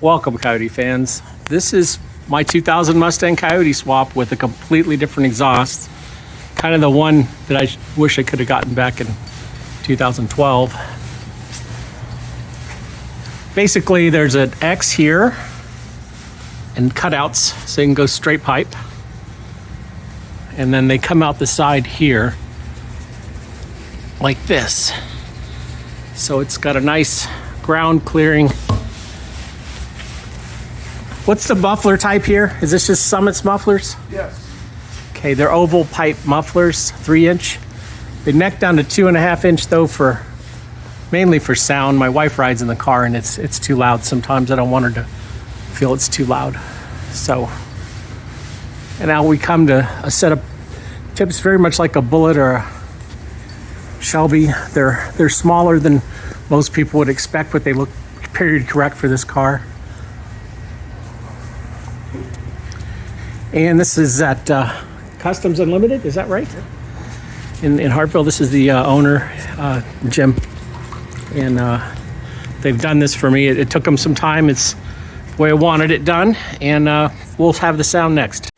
Welcome, Coyote fans. This is my 2000 Mustang Coyote swap with a completely different exhaust. Kind of the one that I wish I could have gotten back in 2012. Basically, there's an X here and cutouts so you can go straight pipe. And then they come out the side here like this. So it's got a nice ground clearing. What's the muffler type here? Is this just Summit's mufflers? Yes. Okay, they're oval pipe mufflers, 3-inch. They neck down to 2.5-inch though, for mainly for sound. My wife rides in the car and it's too loud. Sometimes I don't want her to feel it's too loud. So, and now we come to a set of tips very much like a Bullet or a Shelby. They're smaller than most people would expect, but they look period correct for this car. And this is at Customs Unlimited, is that right? In Hartville. This is the owner, Jim. And they've done this for me. It took them some time. It's the way I wanted it done. And we'll have the sound next.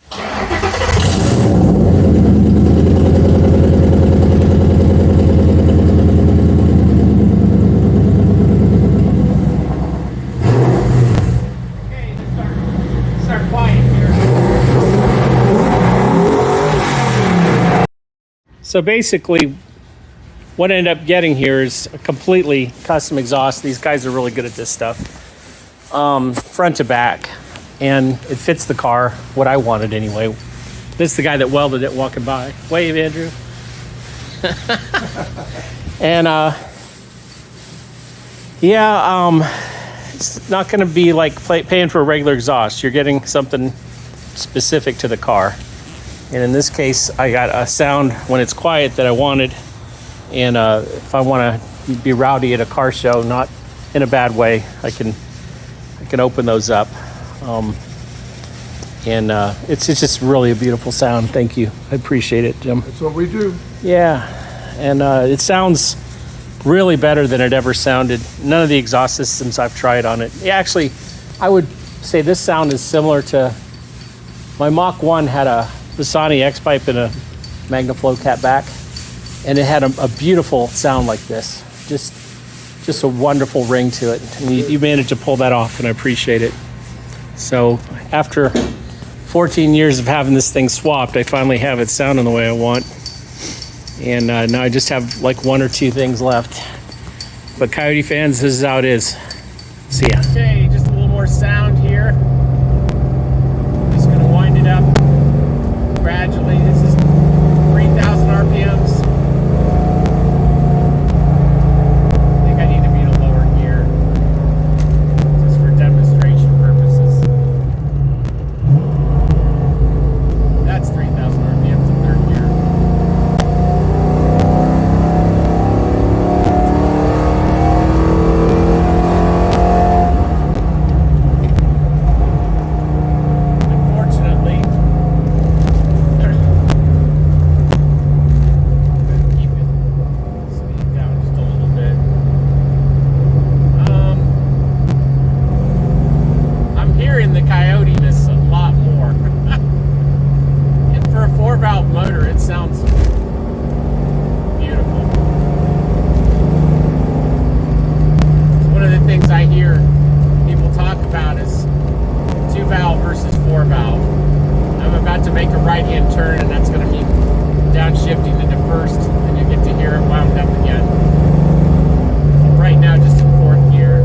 So basically, what I ended up getting here is a completely custom exhaust. These guys are really good at this stuff. Front to back. And it fits the car, what I wanted anyway. This is the guy that welded it walking by. Wave, Andrew. And it's not going to be like paying for a regular exhaust. You're getting something specific to the car. And in this case, I got a sound when it's quiet that I wanted. And if I want to be rowdy at a car show, not in a bad way, I can open those up. It's just really a beautiful sound. Thank you. I appreciate it, Jim. That's what we do. Yeah. And it sounds really better than it ever sounded. None of the exhaust systems I've tried on it. Yeah, actually, I would say this sound is similar to my Mach 1 had a Visani X-pipe and a MagnaFlow cat back, and it had a beautiful sound like this. Just a wonderful ring to it. And you managed to pull that off, and I appreciate it. So after 14 years of having this thing swapped, I finally have it sounding the way I want. And now I just have like 1 or 2 things left. But Coyote fans, this is how it is. See ya. Okay, just a little more sound here. Just gonna wind it up gradually. This is 3,000 RPMs. I think I need to be in a lower gear just for demonstration purposes. That's 3,000 RPMs in 3rd gear. The Coyote-ness a lot more. And for a 4-valve motor, it sounds beautiful. One of the things I hear people talk about is 2-valve versus 4-valve. I'm about to make a right-hand turn, and that's going to mean downshifting into first, and you get to hear it wound up again. Right now, just in 4th gear.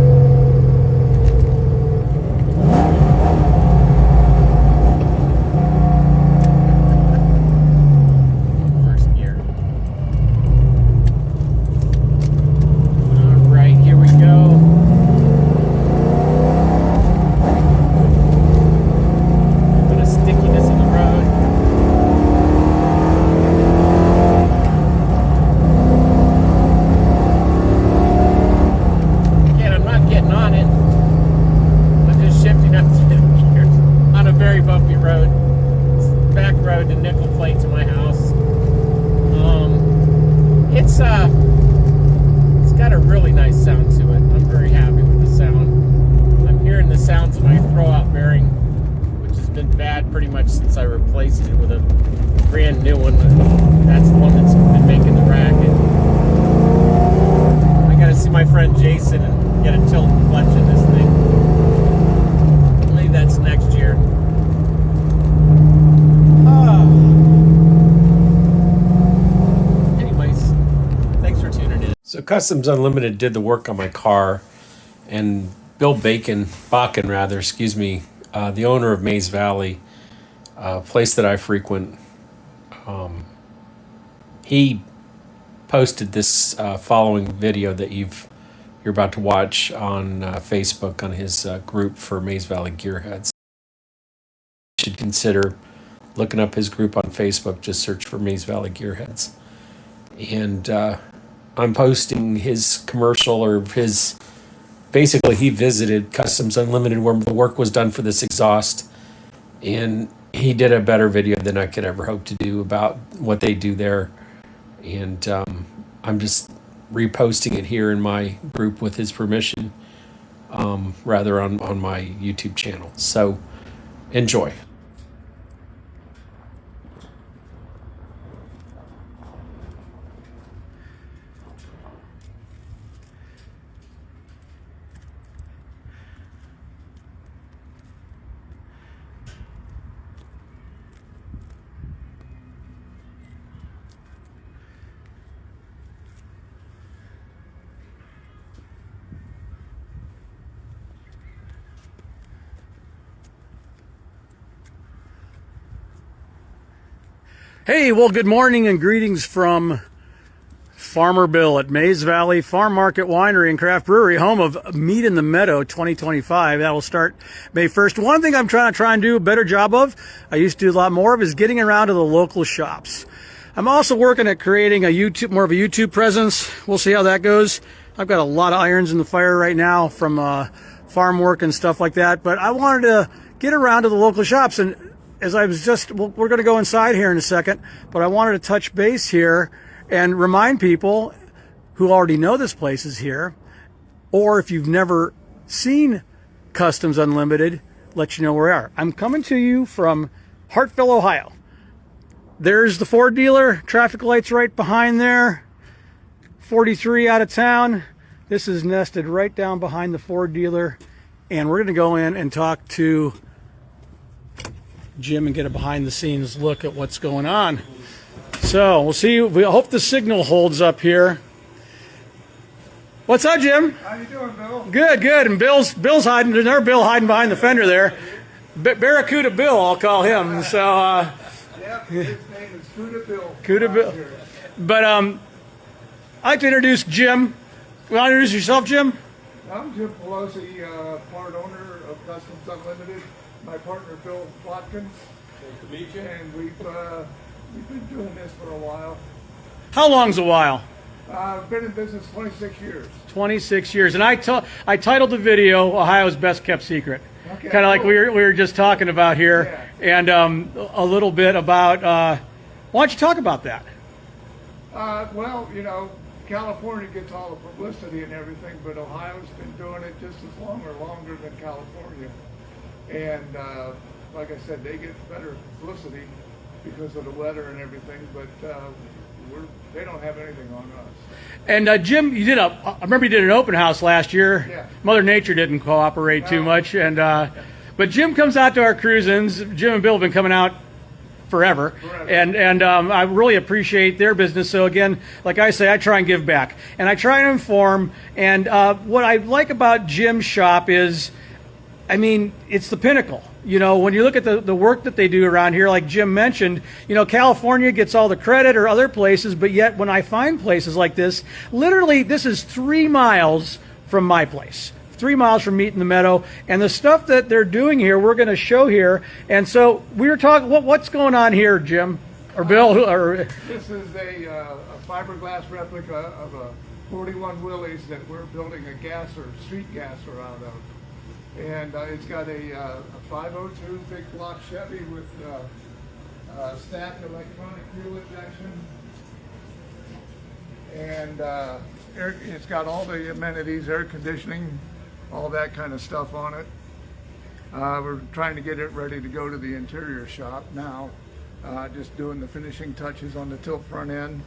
It's got a really nice sound to it. I'm very happy with the sound. I'm hearing hearing the sounds of my throwout bearing, which has been bad pretty much since I replaced it with a brand new one. That's the one that's been making the racket. I gotta see my friend Jason and get a tilt and clutch in this thing. I believe that's next year. Anyways, thanks for tuning in. So Customs Unlimited did the work on my car, and Bill Bakken, excuse me, the owner of Mays Valley, a place that I frequent, he posted this following video that you're about to watch on Facebook on his group for Mays Valley Gearheads. You should consider looking up his group on Facebook. Just search for Mays Valley Gearheads. And I'm posting his commercial, or his, basically he visited Customs Unlimited where the work was done for this exhaust, and he did a better video than I could ever hope to do about what they do there. And I'm just reposting it here in my group with his permission, rather on my YouTube channel. So enjoy. Hey, well, good morning and greetings from Farmer Bill at Mays Valley Farm Market Winery and Craft Brewery, home of Meet in the Meadow 2025. That will start May 1st. One thing I'm trying to do a better job of, I used to do a lot more of, is getting around to the local shops. I'm also working at creating more of a YouTube presence. We'll see how that goes. I've got a lot of irons in the fire right now from farm work and stuff like that, but I wanted to get around to the local shops. And as I was we're going to go inside here in a second, but I wanted to touch base here and remind people who already know this place is here, or if you've never seen Customs Unlimited, let you know where we are. I'm coming to you from Hartville, Ohio. There's the Ford dealer, traffic lights right behind there, 43 out of town. This is nested right down behind the Ford dealer, and we're going to go in and talk to Jim and get a behind the scenes look at what's going on. So we'll see. We hope the signal holds up here. What's up, Jim? How you doing, Bill? Good, good. And Bill's hiding. There's another Bill hiding behind the fender there. Barracuda Bill, I'll call him. So yeah, his name is Cuda Bill. Cuda Bill. But I'd like to introduce Jim. You want to introduce yourself, Jim? I'm Jim Palosi, part owner of Customs Unlimited. My partner Bill Watkins. Nice to meet you. And we've been doing this for a while. How long's a while? I've been in business 26 years. 26 years. And I titled the video Ohio's Best Kept Secret. Okay, Kind of like cool. we were just talking about here. Yeah. And a little bit about, why don't you talk about that? Well, you know, California gets all the publicity and everything, but Ohio's been doing it just as long or longer than California. And like I said, they get better publicity because of the weather and everything, but they don't have anything on us. And Jim, I remember you did an open house last year. Yeah. Mother Nature didn't cooperate too much, and but Jim comes out to our cruise-ins. Jim and Bill have been coming out forever. And I really appreciate their business. So again, like I say, I try and give back, and I try and inform. And what I like about Jim's shop is, I mean, it's the pinnacle. You know, when you look at the work that they do around here, like Jim mentioned, you know, California gets all the credit, or other places, but yet when I find places like this, literally this is 3 miles from my place. 3 miles from Meet in the Meadow, and the stuff that they're doing here, we're going to show here. And so we were talking, what's going on here, Jim, or Bill? This is a fiberglass replica of a 41 Willys that we're building a gasser, street gasser out of. And it's got a 502 big block Chevy with stacked electronic fuel injection. And it's got all the amenities, air conditioning, all that kind of stuff on it. We're trying to get it ready to go to the interior shop now. Just doing the finishing touches on the tilt front end.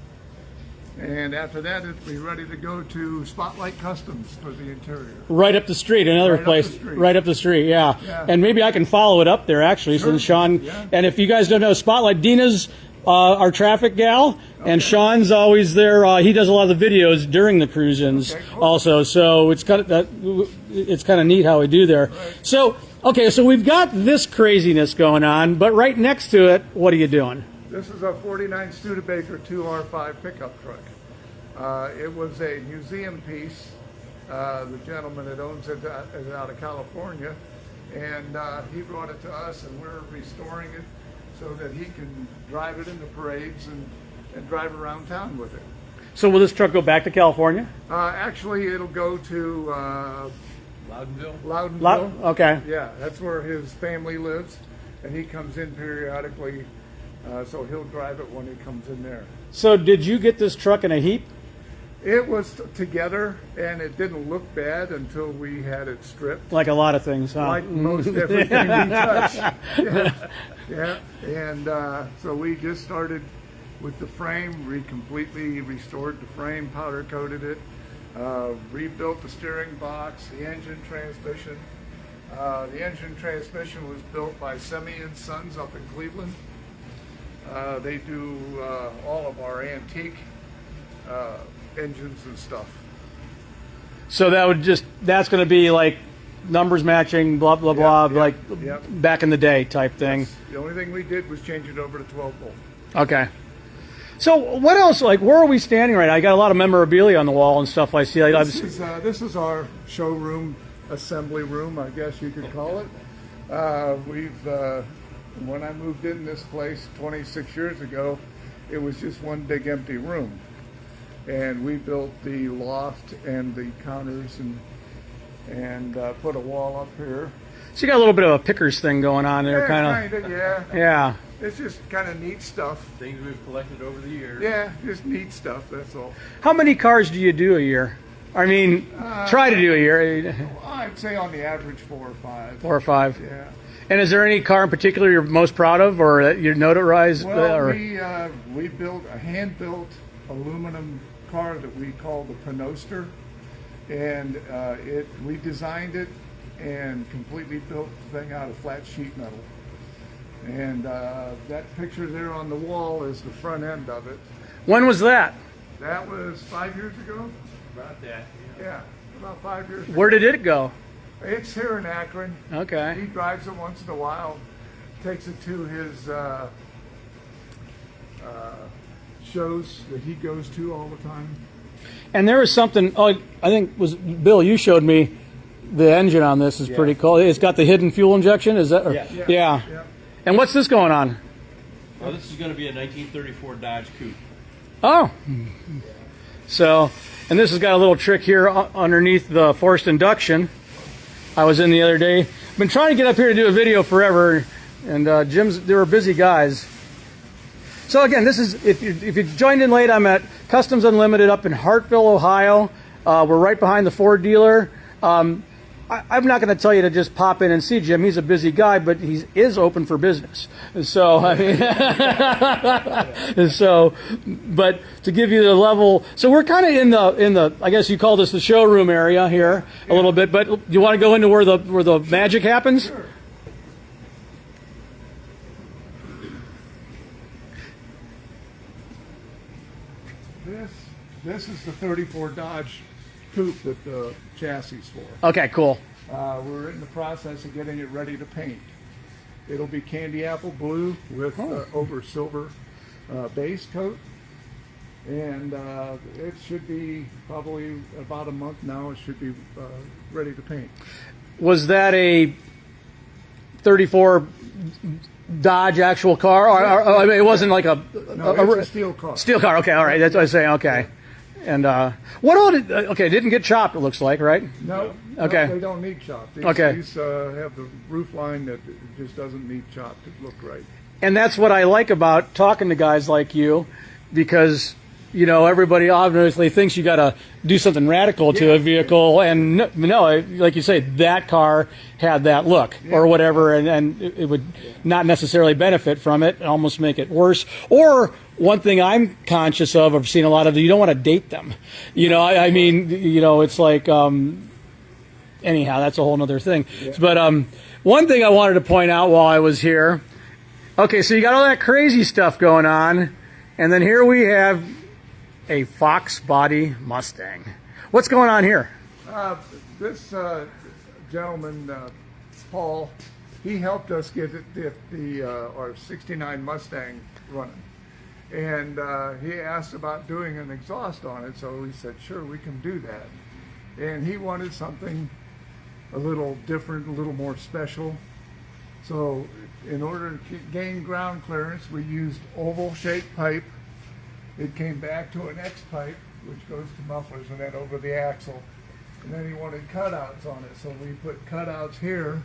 And after that, it'll be ready to go to Spotlight Customs for the interior. Right up the street, another Right up place. the street. Right up the street, yeah. Yeah. And maybe I can follow it up there, actually, Sure. since Sean. Yeah. And if you guys don't know, Spotlight, Dina's our traffic gal, and Sean's always there. He does a lot of the videos during the cruise-ins, Okay, cool. also. So it's kind of neat how we do there. Right. So okay, so we've got this craziness going on, but right next to it, what are you doing? This is a 49 Studebaker 2R5 pickup truck. It was a museum piece. The gentleman that owns it is out of California, and he brought it to us, and we're restoring it so that he can drive it in the parades and drive around town with it. So will this truck go back to California? Actually, it'll go to Loudonville? Loudonville. Okay. Yeah, that's where his family lives, and he comes in periodically, so he'll drive it when he comes in there. So did you get this truck in a heap? It was together, and it didn't look bad until we had it stripped. Like a lot of things, huh? Like most everything we touch. Yeah. And so we just started with the frame. We completely restored the frame, powder coated it, rebuilt the steering box, the engine transmission. The engine transmission was built by Semi & Sons up in Cleveland. They do all of our antique engines and stuff. So that's going to be like numbers matching, blah, blah, blah, like yep. back in the day type thing. The only thing we did was change it over to 12 volt. Okay. So what else, like, where are we standing right now? I got a lot of memorabilia on the wall and stuff I see. Like, This is our showroom, assembly room, I guess you could call it. When I moved in this place 26 years ago, it was just one big empty room. And we built the loft and the counters and put a wall up here. so you got a little bit of a pickers thing going on there, kind of. Yeah. Yeah. It's just kind of neat stuff. Things we've collected over the years. Yeah, just neat stuff, that's all. How many cars do you do a year? I mean, try to do a year. I'd say on the average 4 or 5. 4 or 5. Yeah. And is there any car in particular you're most proud of, or that you notarized? Well, we built a hand-built aluminum car that we call the Pinoster, and we designed it and completely built the thing out of flat sheet metal. And that picture there on the wall is the front end of it. When was that? That was 5 years ago. About that. Yeah, about 5 years ago. Where did it go? It's here in Akron. Okay. He drives it once in a while, takes it to his shows that he goes to all the time. And there was something, I think was Bill, you showed me the engine on this is pretty cool. It's got the hidden fuel injection, is that? Yeah. Yeah. And what's this going on? Well, this is going to be a 1934 Dodge Coupe. Oh. So, and this has got a little trick here underneath the forced induction. I was in the other day. Been trying to get up here to do a video forever, and they were busy guys. So again, this is, if you joined in late, I'm at Customs Unlimited up in Hartville, Ohio. We're right behind the Ford dealer. I'm not going to tell you to just pop in and see Jim. He's a busy guy, but he is open for business. So, I mean, but to give you the level, so we're kind of in the, I guess you call this the showroom area here a little bit. But do you want to go into where the magic happens? Sure. This is the 34 Dodge Coupe that the chassis is for. Okay, cool. We're in the process of getting it ready to paint. It'll be candy apple blue with over silver base coat. And it should be probably about a month now. It should be ready to paint. Was that a 34 Dodge actual car? Or I mean, it wasn't like No, it's a steel car. Steel car, okay, all right, that's what I was saying, okay. And what all did, okay, it didn't get chopped, it looks like, right? No, Okay. no, they don't need chopped. These have the roof line that just doesn't need chopped to look right. And that's what I like about talking to guys like you, because you know, everybody obviously thinks you got to do something radical to a vehicle, and no, like you say, that car had that look or whatever, and it would not necessarily benefit from it, almost make it worse. Or one thing I'm conscious of, I've seen a lot of, you don't want to date them. You know, I mean, you know, it's like, anyhow, that's a whole other thing. But one thing I wanted to point out while I was here, okay, so you got all that crazy stuff going on, and then here we have a Fox body Mustang. What's going on here? This gentleman, Paul, he helped us get our '69 Mustang running. And he asked about doing an exhaust on it, so we said, sure, we can do that. And he wanted something a little different, a little more special. So in order to gain ground clearance, we used oval-shaped pipe. It came back to an X pipe, which goes to mufflers and then over the axle. And then he wanted cutouts on it, so we put cutouts here,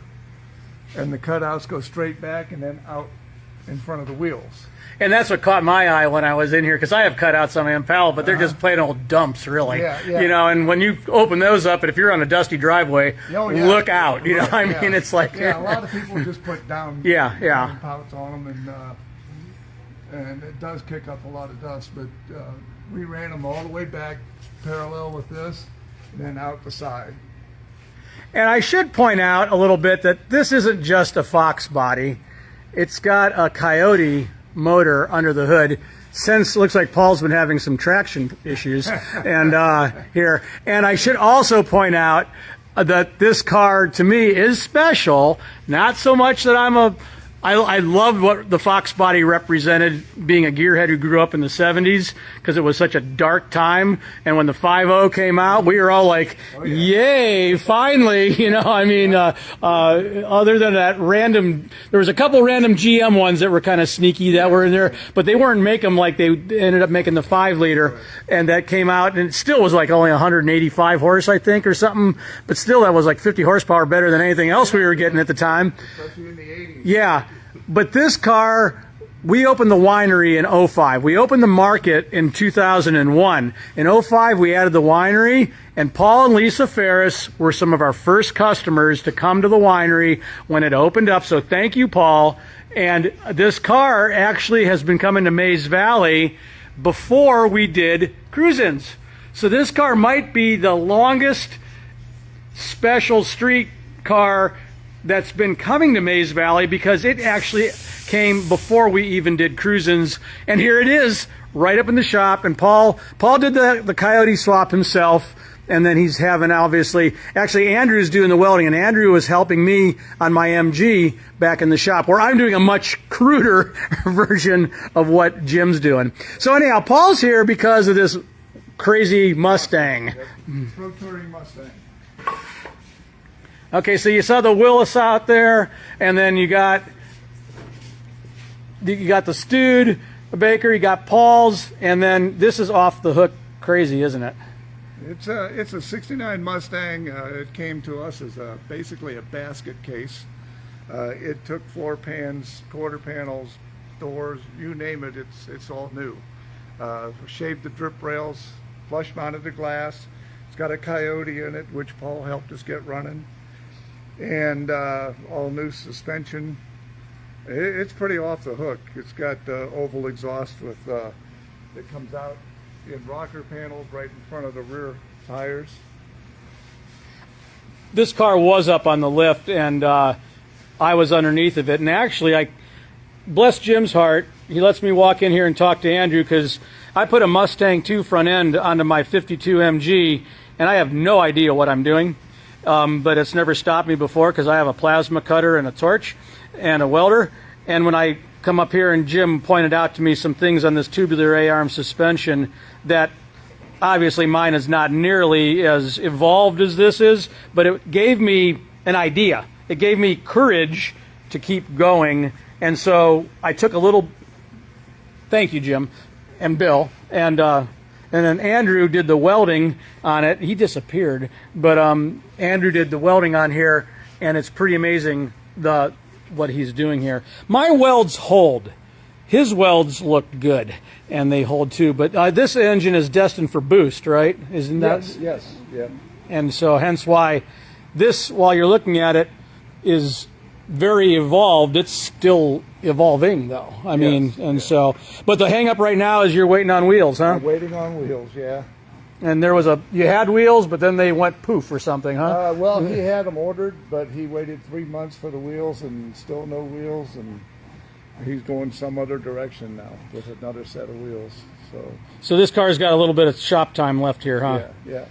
and the cutouts go straight back and then out in front of the wheels. And that's what caught my eye when I was in here, because I have cutouts on my Impala, but they're just plain old dumps, really. Yeah. You know, and when you open those up, and if you're on a dusty driveway, look out. You know, I mean, it's like... Yeah, a lot of people just put down pouts on them, and it does kick up a lot of dust, but we ran them all the way back parallel with this, and then out the side. And I should point out a little bit that this isn't just a Fox body. It's got a Coyote motor under the hood. Since it looks like Paul's been having some traction issues and here. And I should also point out that this car to me is special. Not so much that I love what the Fox body represented, being a gearhead who grew up in the 70s, because it was such a dark time. And when the 5.0 came out, we were all like, yay, finally. You know, I mean, other than that there was a couple random GM ones that were kind of sneaky that were in there, but they weren't making them like they ended up making the 5-liter. And that came out, and it still was like only 185 horse, I think, or something. But still, that was like 50 horsepower better than anything else we were getting at the time. Especially in the 80s. Yeah. But this car, we opened the winery in 05. We opened the market in 2001. In 05, we added the winery, and Paul and Lisa Ferris were some of our first customers to come to the winery when it opened up. So thank you, Paul. And this car actually has been coming to Mays Valley before we did cruise-ins. So this car might be the longest special street car that's been coming to Mays Valley, because it actually came before we even did cruise-ins. And here it is, right up in the shop. And Paul did the Coyote swap himself, and then he's having, actually Andrew's doing the welding, and Andrew was helping me on my MG back in the shop, where I'm doing a much cruder version of what Jim's doing. So anyhow, Paul's here because of this crazy Mustang. Pro Touring Mustang. Okay, so you saw the Willis out there, and then you got the Stude Baker, you got Paul's, and then this is off the hook crazy, isn't it? It's a '69 Mustang. It came to us as basically a basket case. It took floor pans, quarter panels, doors, you name it. It's all new. Shaved the drip rails, flush mounted the glass. It's got a Coyote in it, which Paul helped us get running. And all new suspension. It's pretty off the hook. It's got oval exhaust with that comes out in rocker panels right in front of the rear tires. This car was up on the lift, and I was underneath of it. And actually, I bless Jim's heart, he lets me walk in here and talk to Andrew, because I put a Mustang 2 front end onto my 52 MG, and I have no idea what I'm doing. But it's never stopped me before, because I have a plasma cutter and a torch and a welder. And when I come up here, and Jim pointed out to me some things on this tubular A-arm suspension that obviously mine is not nearly as evolved as this is, but it gave me an idea. It gave me courage to keep going. And so I took a little, thank you, Jim and Bill, and then Andrew did the welding on it. He disappeared, but Andrew did the welding on here, and it's pretty amazing what he's doing here. My welds hold. his welds look good, and they hold too. But this engine is destined for boost, right? Isn't that? Yes, yeah. And so hence why this, while you're looking at it, is very evolved. It's still evolving, though. I mean, and so, but the hang up right now is you're waiting on wheels, huh? I'm waiting on wheels, yeah. And you had wheels, but then they went poof or something, huh? Well, he had them ordered, but he waited 3 months for the wheels and still no wheels, and he's going some other direction now with another set of wheels. So this car's got a little bit of shop time left here, huh? Yeah.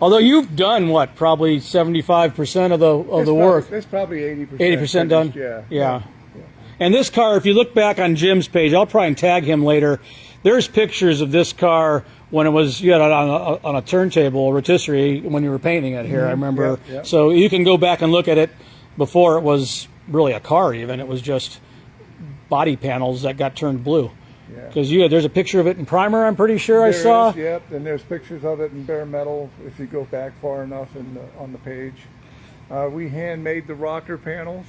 Although you've done what, probably 75% of the work. It's probably 80%. 80% done. Yeah. And this car, if you look back on Jim's page, I'll try and tag him later. There's pictures of this car when you had it on a turntable, a rotisserie, when you were painting it here. I remember. Yep. So you can go back and look at it before it was really a car. Even it was just body panels that got turned blue. Because there's a picture of it in primer, I'm pretty sure I saw. Yep, and there's pictures of it in bare metal if you go back far enough on the page. We handmade the rocker panels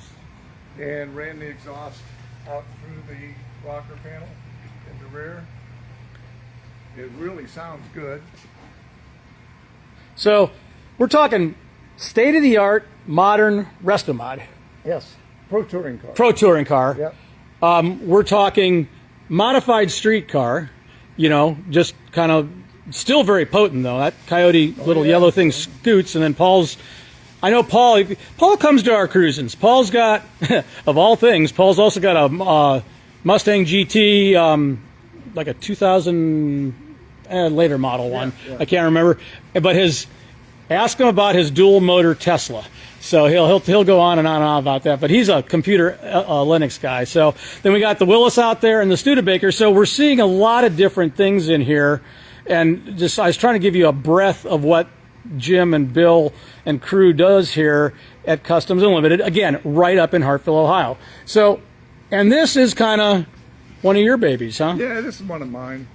and ran the exhaust out through the rocker panel in the rear. It really sounds good. So we're talking state-of-the-art, modern resto-mod. Yes, Pro Touring car. Pro Touring car. Yep. We're talking modified street car, just kind of still very potent though. That Coyote little yellow thing scoots, and then I know Paul comes to our cruisings. Paul's got, of all things, Paul's also got a Mustang GT, like a 2000 later model one. Yeah. I can't remember, but ask him about his dual motor Tesla. So he'll go on and on about that, but he's a computer Linux guy. So then we got the Willis out there and the Studebaker. So we're seeing a lot of different things in here, and I was trying to give you a breadth of what Jim and Bill and crew does here at Customs Unlimited. Again, right up in Hartville, Ohio. So, and this is kind of one of your babies, huh? Yeah, this is one of mine.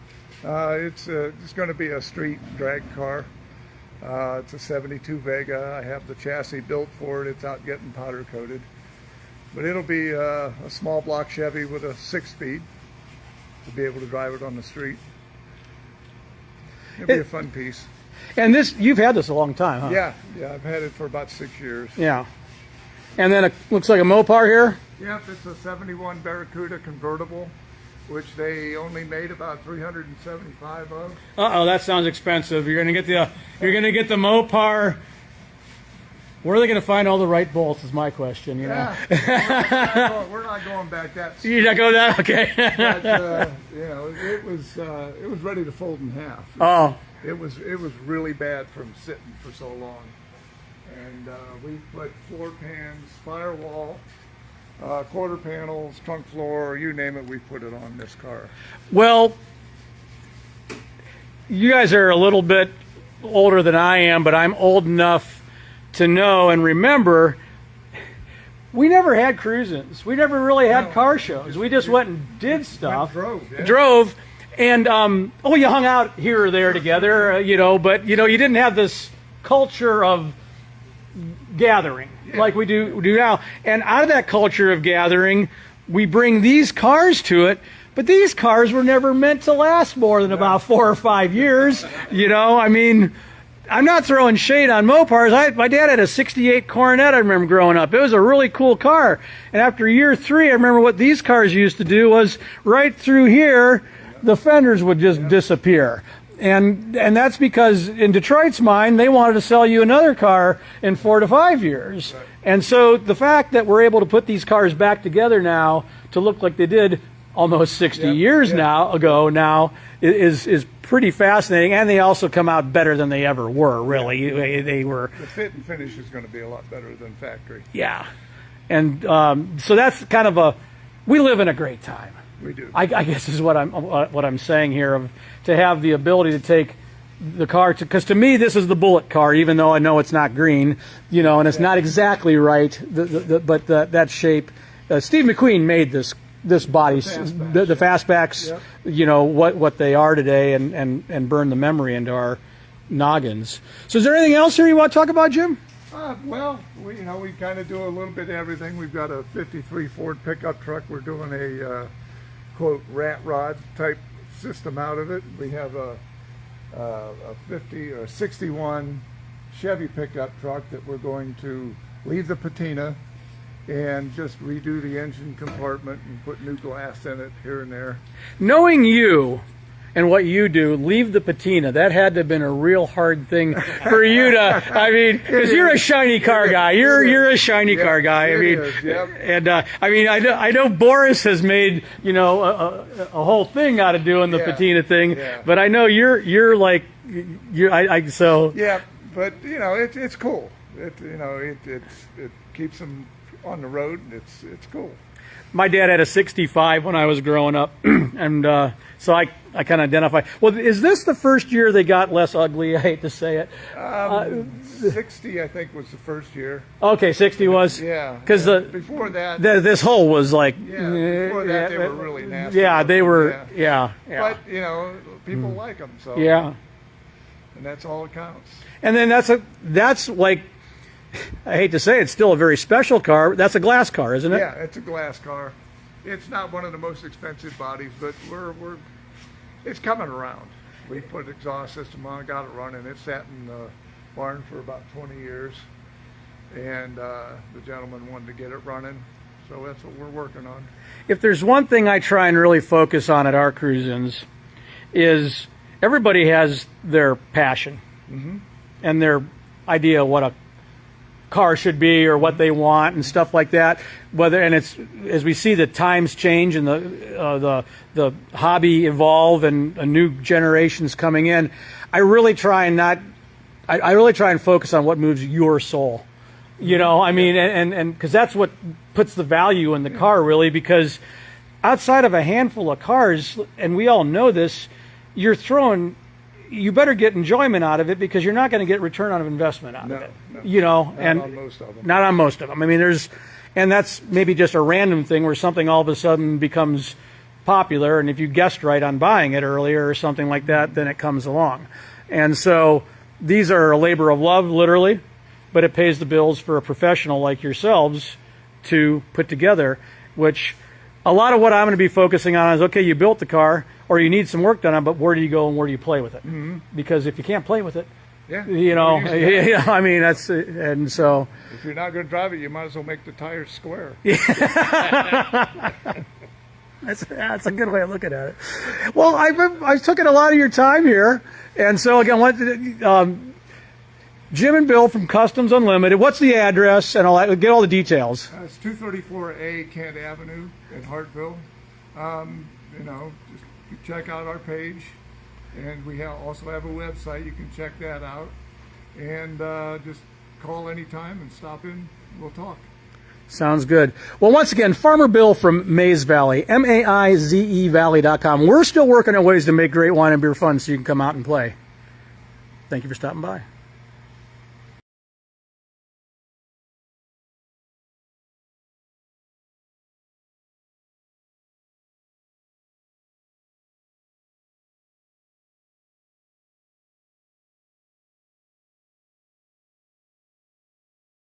It's going to be a street drag car. It's a 72 Vega. I have the chassis built for it. It's out getting powder coated. But it'll be a small block Chevy with a 6-speed to be able to drive it on the street. It'll be a fun piece. And you've had this a long time, huh? Yeah, I've had it for about 6 years. Yeah. And then it looks like a Mopar here? Yep, it's a 71 Barracuda convertible, which they only made about 375 of. Uh-oh, that sounds expensive. You're gonna get the Mopar. Where are they gonna find all the right bolts? Is my question. We're not going back that. You're not going that? Okay. But, it was ready to fold in half. Oh. It was really bad from sitting for so long, and we put floor pans, firewall, quarter panels, trunk floor, you name it, we put it on this car. Well, you guys are a little bit older than I am, but I'm old enough to know and remember we never had cruisins. We never really had car shows. We just went and did stuff. Drove. And, you hung out here or there together, but, you didn't have this culture of gathering like we do now. And out of that culture of gathering, we bring these cars to it, but these cars were never meant to last more than about 4 or 5 years. I mean, I'm not throwing shade on Mopars. My dad had a 68 Coronet, I remember growing up. It was a really cool car. And after year 3, I remember what these cars used to do was right through here, the fenders would just disappear. And that's because in Detroit's mind, they wanted to sell you another car in 4 to 5 years. Right. And so the fact that we're able to put these cars back together now to look like they did almost 60 years ago is pretty fascinating. And they also come out better than they ever were, really. They were. The fit and finish is going to be a lot better than factory. Yeah. And so that's kind of we live in a great time. We do. I guess is what I'm saying here, to have the ability to take the car because to me this is the bullet car, even though I know it's not green, and it's not exactly right. But that shape, Steve McQueen made this body, the fastbacks, what they are today, and burn the memory into our noggins. So is there anything else here you want to talk about, Jim? We kind of do a little bit of everything. We've got a '53 Ford pickup truck. We're doing a quote rat rod type system out of it. We have a 50 or 61 Chevy pickup truck that we're going to leave the patina and just redo the engine compartment and put new glass in it here and there. Knowing you and what you do, leave the patina. That had to have been a real hard thing for you to. I mean, because you're a shiny car guy. You're a shiny car guy. I mean, and I mean, I know Boris has made a whole thing out of doing the patina thing, but I know you're like so. Yeah, but it's cool. It keeps them on the road. It's cool. My dad had a 65 when I was growing up, and so I kind of identify. Well, is this the first year they got less ugly? I hate to say it. 60, I think, was the first year. Okay, 60 was? Yeah. Because before that... this hole was like... Yeah, before that, they were really nasty. Yeah, they were... Yeah. But, people like them, so... Yeah. And that's all that counts. And then that's like... I hate to say it, it's still a very special car. That's a glass car, isn't it? Yeah, it's a glass car. It's not one of the most expensive bodies, but it's coming around. We put an exhaust system on, got it running. It sat in the barn for about 20 years, and the gentleman wanted to get it running, so that's what we're working on. If there's one thing I try and really focus on at our cruise-ins is everybody has their passion and their idea of what a car should be or what they want and stuff like that. And it's as we see the times change and the hobby evolve and new generations coming in, I really try and focus on what moves your soul. I mean, and because that's what puts the value in the car, really, because outside of a handful of cars, and we all know this, you better get enjoyment out of it because you're not going to get return on investment out of it. Not on most of them. Not on most of them. I mean, and that's maybe just a random thing where something all of a sudden becomes popular, and if you guessed right on buying it earlier or something like that, then it comes along. And so these are a labor of love, literally, but it pays the bills for a professional like yourselves to put together, which a lot of what I'm going to be focusing on is, okay, you built the car, or you need some work done on, but where do you go and where do you play with it? Because if you can't play with it, I mean, that's, and so. If you're not going to drive it, you might as well make the tires square. That's a good way of looking at it. Well, I took in a lot of your time here, and so again, Jim and Bill from Customs Unlimited. What's the address? And I'll get all the details. It's 234A Kent Avenue in Hartville. Just check out our page, and we also have a website. You can check that out, and just call anytime and stop in. We'll talk. Sounds good. Well, once again, Farmer Bill from Maize Valley, MAIZE Valley.com. We're still working on ways to make great wine and beer fun so you can come out and play. Thank you for stopping by.